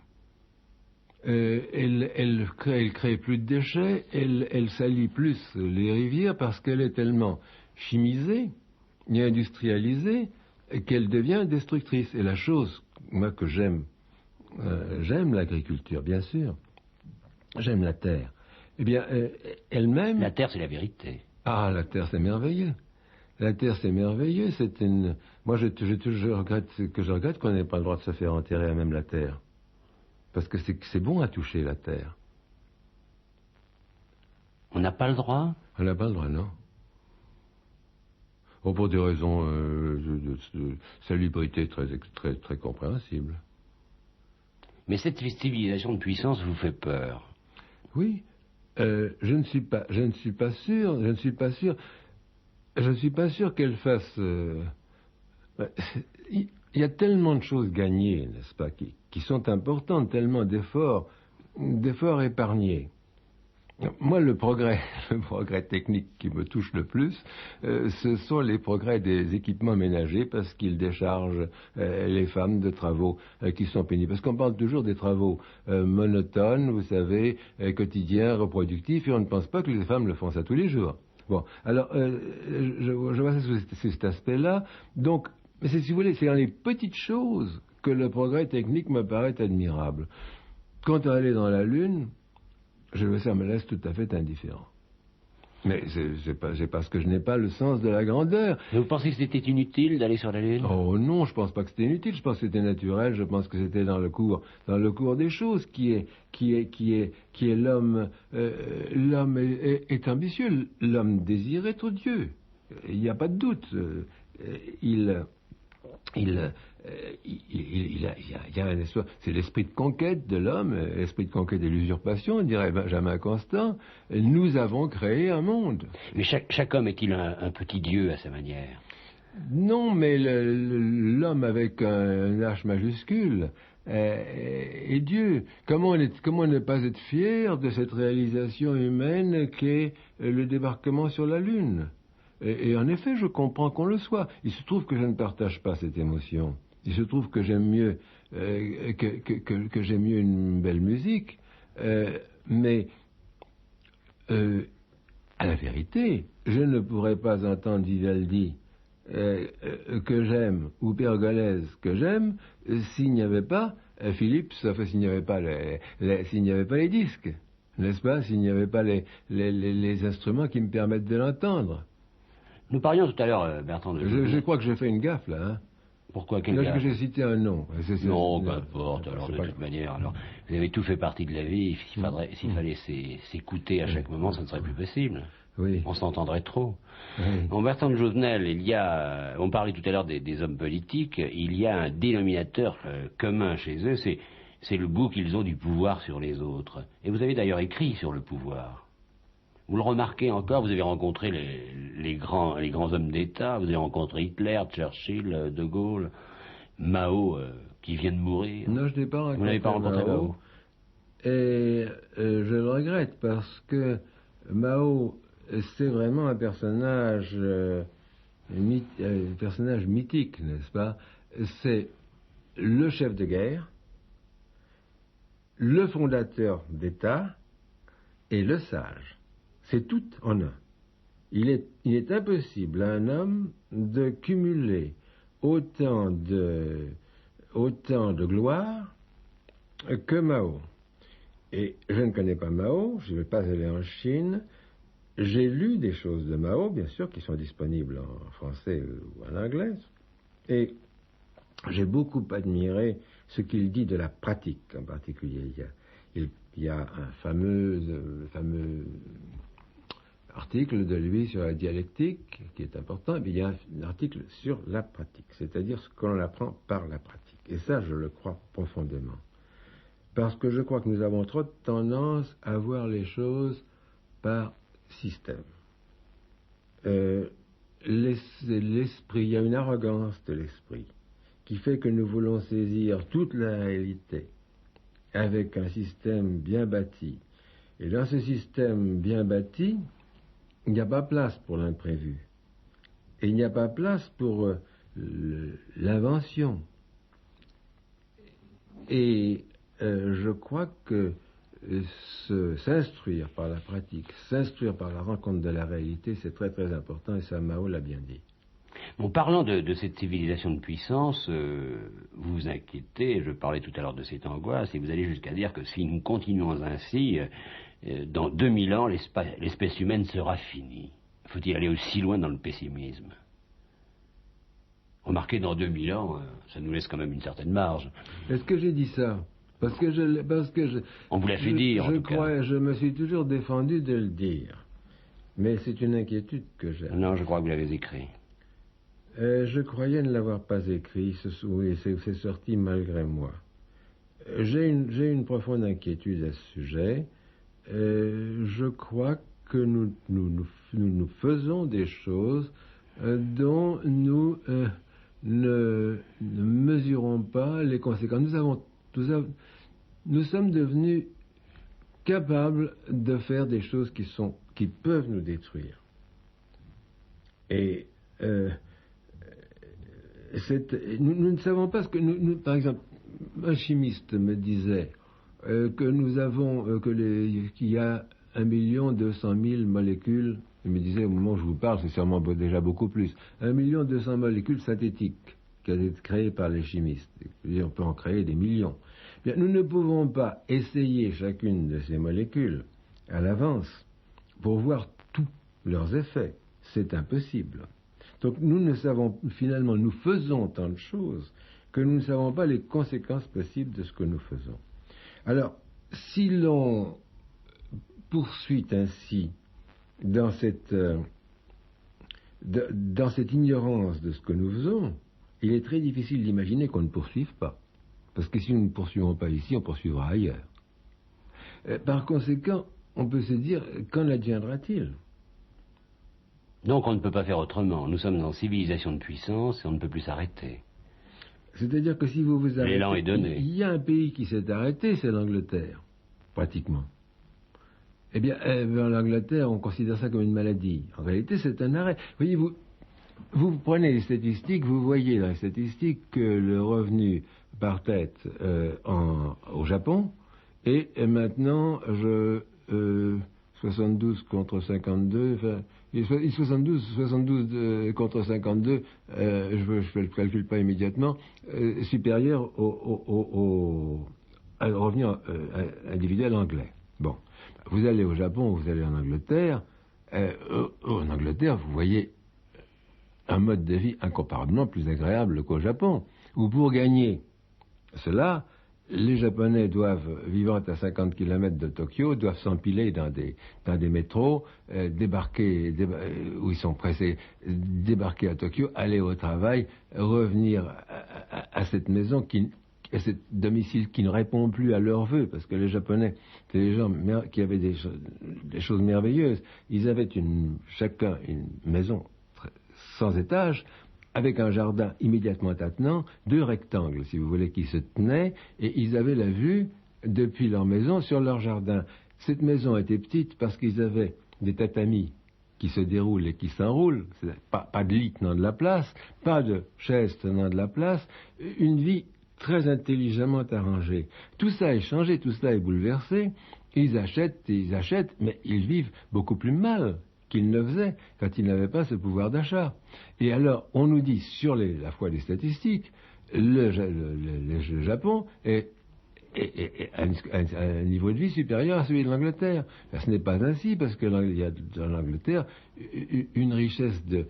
Elle crée plus de déchets, elle salit plus les rivières parce qu'elle est tellement chimisée et industrialisée qu'elle devient destructrice. Et la chose, moi, que j'aime l'agriculture, bien sûr, j'aime la terre. Eh bien, elle-même... La terre, c'est la vérité. Ah, la terre, c'est merveilleux. La terre, c'est merveilleux. Moi, je regrette qu'on n'ait pas le droit de se faire enterrer à même la terre. Parce que c'est bon à toucher la terre. On n'a pas le droit? On n'a pas le droit, non. Oh, pour des raisons de salubrité très compréhensibles. Mais cette civilisation de puissance vous fait peur. Oui, je ne suis pas sûr qu'elle fasse. Il y a tellement de choses gagnées, n'est-ce pas, qui sont importantes, tellement d'efforts épargnés. Moi, le progrès technique qui me touche le plus, ce sont les progrès des équipements ménagers parce qu'ils déchargent les femmes de travaux qui sont pénibles. Parce qu'on parle toujours des travaux monotones, vous savez, quotidiens, reproductifs, et on ne pense pas que les femmes le font ça tous les jours. Bon, alors, je vois ça sous cet aspect-là. Donc, si vous voulez, c'est dans les petites choses que le progrès technique me paraît admirable. Quant à aller dans la Lune, ça me laisse tout à fait indifférent. Mais c'est parce que je n'ai pas le sens de la grandeur. Et vous pensez que c'était inutile d'aller sur la Lune? Oh non, je pense pas que c'était inutile. Je pense que c'était naturel. Je pense que c'était dans le cours des choses qui est l'homme. L'homme est ambitieux. L'homme désire être Dieu. Il n'y a pas de doute. C'est l'esprit de conquête de l'homme, l'esprit de conquête de l'usurpation, dirait Benjamin Constant. Nous avons créé un monde. Mais chaque homme est-il un petit dieu à sa manière? Non, mais l'homme avec un H majuscule est Dieu. Comment ne pas être fier de cette réalisation humaine qu'est le débarquement sur la Lune? Et en effet, je comprends qu'on le soit. Il se trouve que je ne partage pas cette émotion. Il se trouve que j'aime mieux que j'aime mieux une belle musique, mais à la vérité, je ne pourrais pas entendre Vivaldi que j'aime ou Pergolèse que j'aime s'il n'y avait pas Philips, sauf s'il n'y avait pas les disques, n'est-ce pas? S'il n'y avait pas les instruments qui me permettent de l'entendre. Nous parlions tout à l'heure, Bertrand de Jouvenel. Je crois que j'ai fait une gaffe, là. Hein. Pourquoi? Quelle gaffe? Que j'ai cité un nom. Non, qu'importe. Alors, de toute manière, vous avez tout fait partie de la vie. S'il fallait s'écouter à chaque moment, ça ne serait plus possible. Oui. On s'entendrait trop. Oui. En Bertrand de Jouvenel, on parlait tout à l'heure des hommes politiques, il y a un dénominateur commun chez eux, c'est le goût qu'ils ont du pouvoir sur les autres. Et vous avez d'ailleurs écrit sur le pouvoir. Vous le remarquez encore, vous avez rencontré les grands hommes d'État, vous avez rencontré Hitler, Churchill, De Gaulle, Mao, qui vient de mourir. Non, je n'ai pas rencontré. Vous n'avez pas rencontré Mao? Et je le regrette parce que Mao, c'est vraiment un personnage mythique, n'est-ce pas? C'est le chef de guerre, le fondateur d'État et le sage. C'est tout en un. Il est impossible à un homme de cumuler autant de gloire que Mao. Et je ne connais pas Mao, je ne vais pas aller en Chine. J'ai lu des choses de Mao, bien sûr, qui sont disponibles en français ou en anglais. Et j'ai beaucoup admiré ce qu'il dit de la pratique en particulier. Il y a un fameux article de lui sur la dialectique qui est important, et puis il y a un article sur la pratique, c'est-à-dire ce qu'on apprend par la pratique. Et ça, je le crois profondément. Parce que je crois que nous avons trop tendance à voir les choses par système. l'esprit, il y a une arrogance de l'esprit qui fait que nous voulons saisir toute la réalité avec un système bien bâti. Et dans ce système bien bâti, il n'y a pas place pour l'imprévu. Et il n'y a pas place pour l'invention. Et je crois que s'instruire par la pratique, s'instruire par la rencontre de la réalité, c'est très très important, et ça Mao l'a bien dit. Bon, parlant de cette civilisation de puissance, vous vous inquiétez, je parlais tout à l'heure de cette angoisse, et vous allez jusqu'à dire que si nous continuons ainsi, dans 2000 ans, l'espèce humaine sera finie. Faut-il aller aussi loin dans le pessimisme? Remarquez, dans 2000 ans, ça nous laisse quand même une certaine marge. Est-ce que j'ai dit ça? Parce que on vous l'a fait dire, en tout cas. Je me suis toujours défendu de le dire. Mais c'est une inquiétude que j'ai. Non, je crois que vous l'avez écrit. Je croyais ne l'avoir pas écrit, oui, c'est sorti malgré moi. J'ai une profonde inquiétude à ce sujet. Je crois que nous faisons des choses dont nous ne mesurons pas les conséquences. Nous sommes devenus capables de faire des choses qui peuvent nous détruire. Et nous ne savons pas ce que par exemple, un chimiste me disait qu'il y a 1 200 000 molécules. Il me disait, au moment où je vous parle, c'est sûrement déjà beaucoup plus. 1 200 000 molécules synthétiques qui ont été créées par les chimistes. On peut en créer des millions. Bien, nous ne pouvons pas essayer chacune de ces molécules à l'avance pour voir tous leurs effets. C'est impossible. Donc finalement, nous faisons tant de choses que nous ne savons pas les conséquences possibles de ce que nous faisons. Alors, si l'on poursuit ainsi dans cette ignorance de ce que nous faisons, il est très difficile d'imaginer qu'on ne poursuive pas. Parce que si nous ne poursuivons pas ici, on poursuivra ailleurs. Par conséquent, on peut se dire, qu'en adviendra-t-il ? Donc on ne peut pas faire autrement. Nous sommes en civilisation de puissance et on ne peut plus s'arrêter. C'est-à-dire que si vous vous arrêtez... L'élan est donné. Il y a un pays qui s'est arrêté, c'est l'Angleterre, pratiquement. Eh bien, en l'Angleterre, on considère ça comme une maladie. En réalité, c'est un arrêt. Voyez, vous prenez les statistiques, vous voyez dans les statistiques que le revenu par tête au Japon est maintenant 72 contre 52, enfin, 72 contre 52, je fais le calcul pas immédiatement, supérieur au revenu individuel anglais. Bon, vous allez au Japon, vous allez en Angleterre, en Angleterre, vous voyez un mode de vie incomparablement plus agréable qu'au Japon, où pour gagner cela, les Japonais vivant à 50 km de Tokyo, doivent s'empiler dans des métros, débarquer où ils sont pressés, débarquer à Tokyo, aller au travail, revenir à cette maison, à ce domicile qui ne répond plus à leurs vœux, parce que les Japonais, c'est des gens qui avaient des choses merveilleuses. Ils avaient chacun une maison sans étage, avec un jardin immédiatement attenant, 2 rectangles, si vous voulez, qui se tenaient, et ils avaient la vue, depuis leur maison, sur leur jardin. Cette maison était petite parce qu'ils avaient des tatamis qui se déroulent et qui s'enroulent, pas de lit tenant de la place, pas de chaise tenant de la place, une vie très intelligemment arrangée. Tout ça est changé, tout ça est bouleversé, ils achètent, mais ils vivent beaucoup plus mal qu'ils ne faisaient quand ils n'avaient pas ce pouvoir d'achat. Et alors, on nous dit, sur la foi des statistiques, le Japon est à un niveau de vie supérieur à celui de l'Angleterre. Ce n'est pas ainsi, parce qu'il y a dans l'Angleterre une richesse de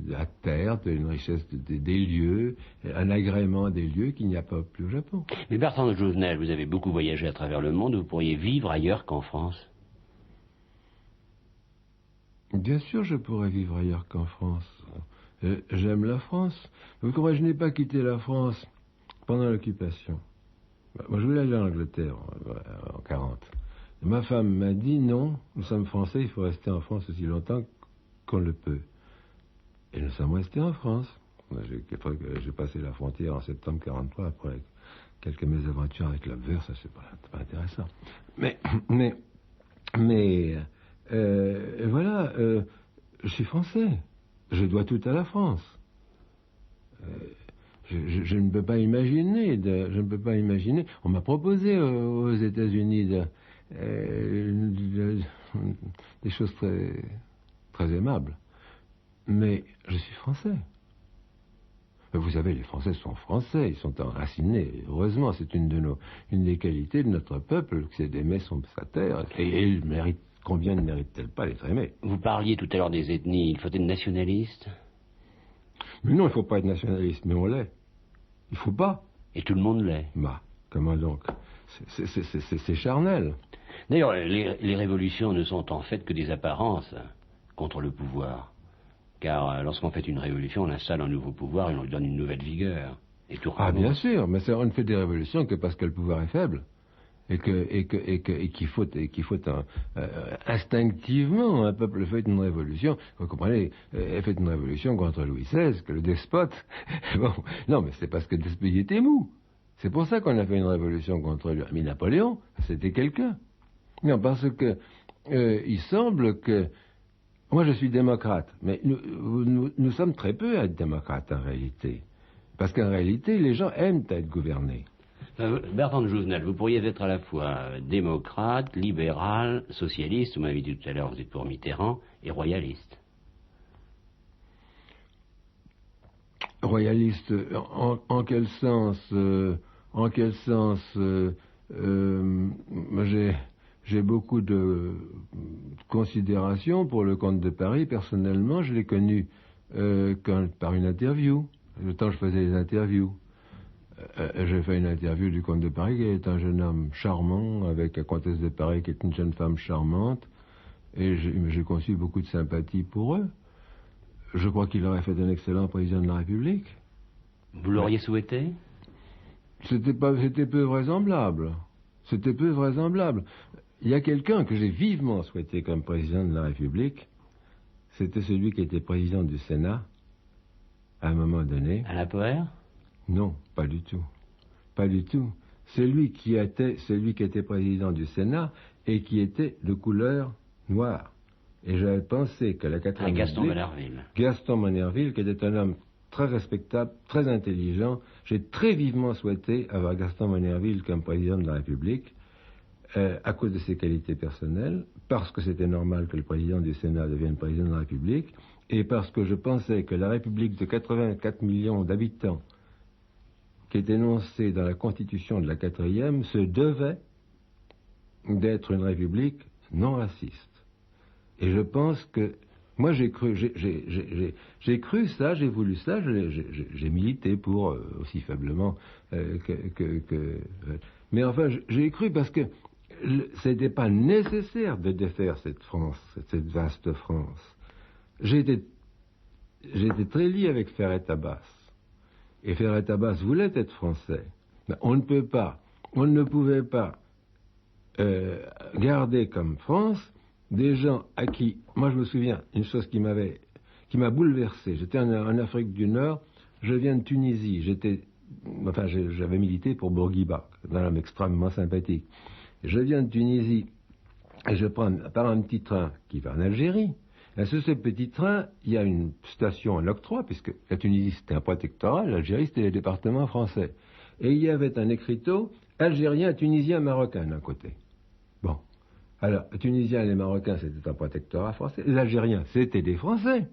la terre, une richesse des lieux, un agrément des lieux qu'il n'y a pas plus au Japon. Mais Bertrand de Jouvenel, vous avez beaucoup voyagé à travers le monde, vous pourriez vivre ailleurs qu'en France? Bien sûr, je pourrais vivre ailleurs qu'en France. J'aime la France. Vous comprenez, je n'ai pas quitté la France pendant l'occupation. Moi, je voulais aller en Angleterre en 40. Ma femme m'a dit non, nous sommes français, il faut rester en France aussi longtemps qu'on le peut. Et nous sommes restés en France. J'ai passé la frontière en septembre 1943 après quelques mésaventures avec l'Abwehr, ça c'est pas intéressant. Mais voilà, je suis français. Je dois tout à la France. Je ne peux pas imaginer. Je ne peux pas imaginer. On m'a proposé aux États-Unis des choses très, très aimables. Mais je suis français. Vous savez, les Français sont français, ils sont enracinés. Heureusement, c'est une des qualités de notre peuple, c'est d'aimer sa terre. Et combien ne mérite-t-elle pas d'être aimée? Vous parliez tout à l'heure des ethnies, il faut être nationaliste? Mais non, il ne faut pas être nationaliste, mais on l'est. Il ne faut pas. Et tout le monde l'est. Bah, comment donc? C'est charnel. D'ailleurs, les révolutions ne sont en fait que des apparences contre le pouvoir. Car lorsqu'on fait une révolution, on installe un nouveau pouvoir et on lui donne une nouvelle vigueur. Et tout recommence. Ah bien sûr, mais on ne fait des révolutions que parce que le pouvoir est faible. Et qu'il faut instinctivement, un peuple fait une révolution. Vous comprenez, fait une révolution contre Louis XVI, que le despote. Bon, non, mais c'est parce que le despote était mou. C'est pour ça qu'on a fait une révolution contre lui. Mais Napoléon, c'était quelqu'un. Non, parce que il semble que moi, je suis démocrate, mais nous sommes très peu à être démocrates en réalité. Parce qu'en réalité, les gens aiment être gouvernés. Bertrand de Jouvenel, vous pourriez être à la fois démocrate, libéral, socialiste, vous m'avez dit tout à l'heure, vous êtes pour Mitterrand, et royaliste. Royaliste, en quel sens j'ai beaucoup de considération pour le comte de Paris. Personnellement, je l'ai connu par une interview. Le temps que je faisais les interviews. J'ai fait une interview du comte de Paris, qui est un jeune homme charmant, avec la comtesse de Paris, qui est une jeune femme charmante. Et j'ai conçu beaucoup de sympathie pour eux. Je crois qu'il aurait fait un excellent président de la République. Vous l'auriez souhaité? C'était peu vraisemblable. C'était peu vraisemblable. Il y a quelqu'un que j'ai vivement souhaité comme président de la République. C'était celui qui était président du Sénat, à un moment donné. Alain Poher? Non, pas du tout. Pas du tout. Celui qui était président du Sénat et qui était de couleur noire. Et j'avais pensé que la quatrième Gaston Monnerville. Gaston Monnerville, qui était un homme très respectable, très intelligent. J'ai très vivement souhaité avoir Gaston Monnerville comme président de la République, à cause de ses qualités personnelles, parce que c'était normal que le président du Sénat devienne président de la République, et parce que je pensais que la République de 84 millions d'habitants, qui est énoncée dans la Constitution de la 4e, se devait d'être une République non raciste. Et je pense que moi j'ai cru ça, j'ai voulu ça, j'ai milité pour aussi faiblement mais enfin j'ai cru parce que c'était pas nécessaire de défaire cette France, cette vaste France. J'ai été très lié avec Ferret Abbas. Et Ferret Abbas voulait être français. Mais on ne pouvait pas garder comme France des gens à qui, moi je me souviens, une chose qui m'a bouleversé. J'étais en Afrique du Nord, je viens de Tunisie, j'avais milité pour Bourguiba, un homme extrêmement sympathique. Je viens de Tunisie et je pars un petit train qui va en Algérie. Et sur ce petit train, il y a une station en octroi, puisque la Tunisie c'était un protectorat, l'Algérie c'était les départements français. Et il y avait un écriteau algérien, tunisien, marocain d'un côté. Bon. Alors, les Tunisiens et les Marocains, c'était un protectorat français. Les Algériens, c'était des Français.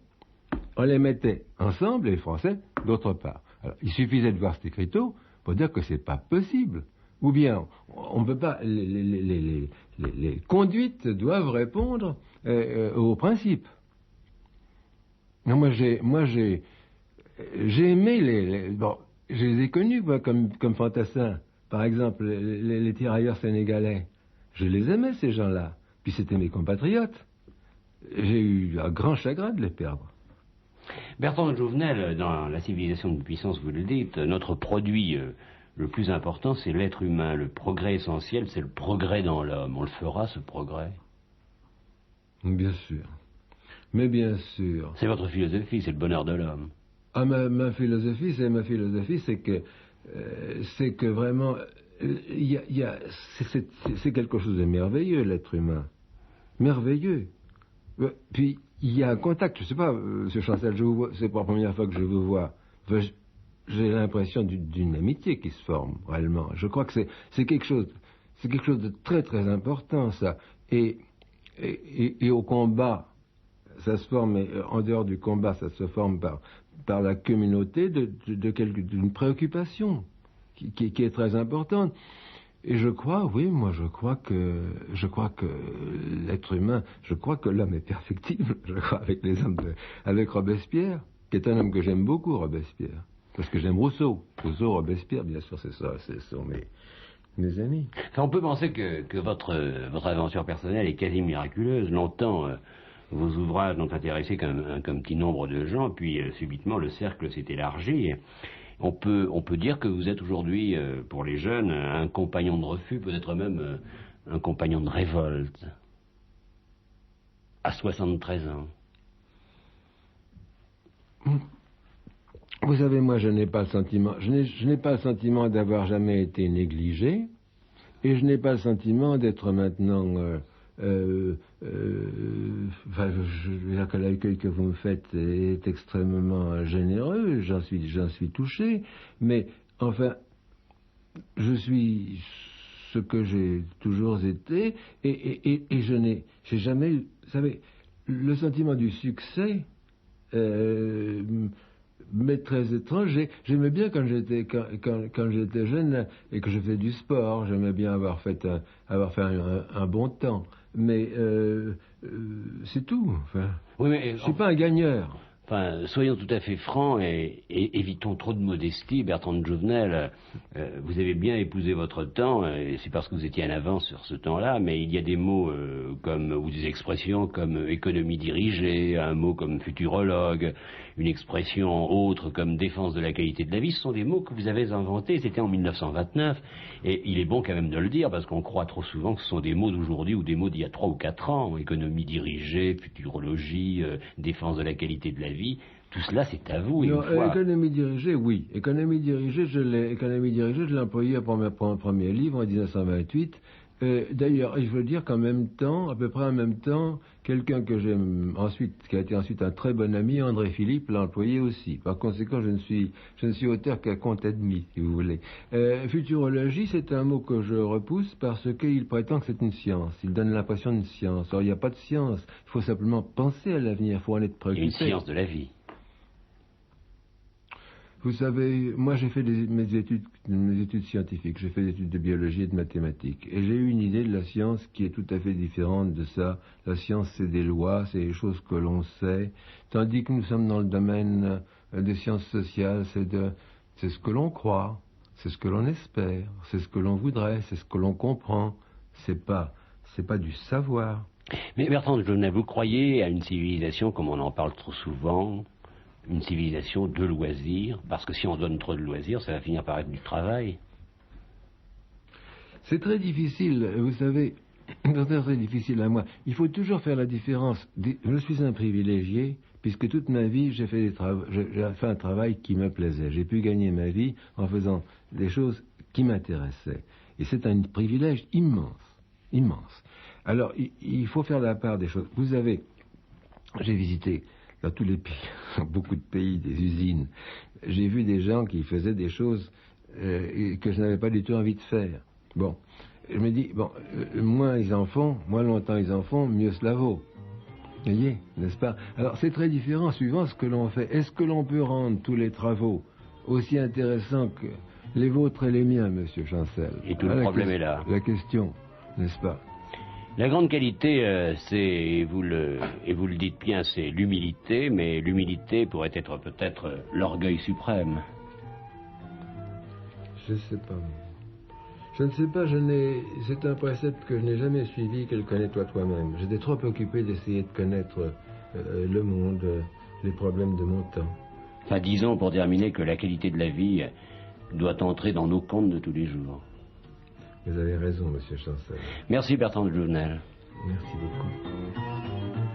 On les mettait ensemble, et les Français, d'autre part. Alors, il suffisait de voir cet écriteau pour dire que c'est pas possible. Ou bien, on ne peut pas... Les conduites doivent répondre aux principes. Non, moi, j'ai aimé bon, je les ai connus, moi, comme fantassins. Par exemple, les tirailleurs sénégalais. Je les aimais, ces gens-là. Puis c'était mes compatriotes. J'ai eu un grand chagrin de les perdre. Bertrand de Jouvenel, dans La civilisation de puissance, vous le dites, notre produit le plus important, c'est l'être humain. Le progrès essentiel, c'est le progrès dans l'homme. On le fera, ce progrès? Bien sûr. Mais bien sûr. C'est votre philosophie, c'est le bonheur de l'homme. Ah, ma philosophie, c'est que vraiment, c'est quelque chose de merveilleux, l'être humain. Merveilleux. Puis, il y a un contact, je ne sais pas, M. Chancel, c'est pas la première fois que je vous vois. Enfin, j'ai l'impression d'une amitié qui se forme, réellement. Je crois que c'est quelque chose de très très important, ça. Et au combat, ça se forme, et en dehors du combat, ça se forme par la communauté d'une préoccupation qui est très importante. Et je crois, oui, moi je crois que l'être humain, je crois que l'homme est perfectible, je crois, avec Robespierre, qui est un homme que j'aime beaucoup, Robespierre. Parce que j'aime Rousseau, Robespierre, bien sûr, c'est ça, ce sont mes amis. Enfin, on peut penser que votre aventure personnelle est quasi miraculeuse. Longtemps, vos ouvrages n'ont intéressé qu'un petit nombre de gens, puis subitement le cercle s'est élargi. On peut dire que vous êtes aujourd'hui, pour les jeunes, un compagnon de refus, peut-être même un compagnon de révolte. À 73 ans. Vous savez, moi, je n'ai pas le sentiment d'avoir jamais été négligé, et je n'ai pas le sentiment d'être maintenant... l'accueil que vous me faites est extrêmement généreux, j'en suis touché, mais enfin, je suis ce que j'ai toujours été, et j'ai jamais eu, vous savez, le sentiment du succès m'est très étrange. J'aimais bien quand j'étais jeune et que je faisais du sport, j'aimais bien avoir fait un bon temps. Mais c'est tout. Enfin, oui, mais, je suis pas un gagneur. Enfin, soyons tout à fait francs et évitons trop de modestie. Bertrand de Jouvenel, vous avez bien épousé votre temps, et c'est parce que vous étiez en avance sur ce temps-là, mais il y a des mots ou des expressions comme économie dirigée, un mot comme futurologue, une expression autre comme défense de la qualité de la vie. Ce sont des mots que vous avez inventés, c'était en 1929, et il est bon quand même de le dire, parce qu'on croit trop souvent que ce sont des mots d'aujourd'hui ou des mots d'il y a 3 ou 4 ans, économie dirigée, futurologie, défense de la qualité de la vie. Tout cela, c'est à vous. Non, économie dirigée, oui. Économie dirigée, je l'ai employé pour mon premier livre en 1928. D'ailleurs, je veux dire qu'en même temps, à peu près en même temps, quelqu'un que j'aime ensuite, qui a été ensuite un très bon ami, André Philippe, l'a employé aussi. Par conséquent, je ne suis auteur qu'à compte admis, si vous voulez. Futurologie, c'est un mot que je repousse parce qu'il prétend que c'est une science. Il donne l'impression d'une science. Or, il n'y a pas de science. Il faut simplement penser à l'avenir. Il faut en être préoccupé. Une science de la vie. Vous savez, moi j'ai fait mes études scientifiques, j'ai fait des études de biologie et de mathématiques, et j'ai eu une idée de la science qui est tout à fait différente de ça. La science, c'est des lois, c'est des choses que l'on sait, tandis que nous sommes dans le domaine des sciences sociales, c'est ce que l'on croit, c'est ce que l'on espère, c'est ce que l'on voudrait, c'est ce que l'on comprend, c'est pas du savoir. Mais Bertrand de Jouvenel, vous croyez à une civilisation, comme on en parle trop souvent, une civilisation de loisirs, parce que si on donne trop de loisirs, ça va finir par être du travail. C'est très difficile, vous savez, c'est très difficile à moi. Il faut toujours faire la différence. Je suis un privilégié, puisque toute ma vie, j'ai fait un travail qui me plaisait. J'ai pu gagner ma vie en faisant des choses qui m'intéressaient. Et c'est un privilège immense, immense. Alors, il faut faire la part des choses. J'ai visité dans tous les pays, dans beaucoup de pays, des usines. J'ai vu des gens qui faisaient des choses que je n'avais pas du tout envie de faire. Bon, je me dis, moins ils en font, moins longtemps ils en font, mieux cela vaut. Vous voyez, n'est-ce pas? Alors c'est très différent suivant ce que l'on fait. Est-ce que l'on peut rendre tous les travaux aussi intéressants que les vôtres et les miens, monsieur Chancel? Et tout le problème est là. La question, n'est-ce pas? La grande qualité, et vous le dites bien, c'est l'humilité, mais l'humilité pourrait être peut-être l'orgueil suprême. Je ne sais pas. Je ne sais pas, c'est un précepte que je n'ai jamais suivi, que connais-toi toi-même. J'étais trop occupé d'essayer de connaître le monde, les problèmes de mon temps. Enfin, disons, pour terminer, que la qualité de la vie doit entrer dans nos comptes de tous les jours. Vous avez raison, monsieur Chancel. Merci Bertrand de Jouvenel. Merci beaucoup.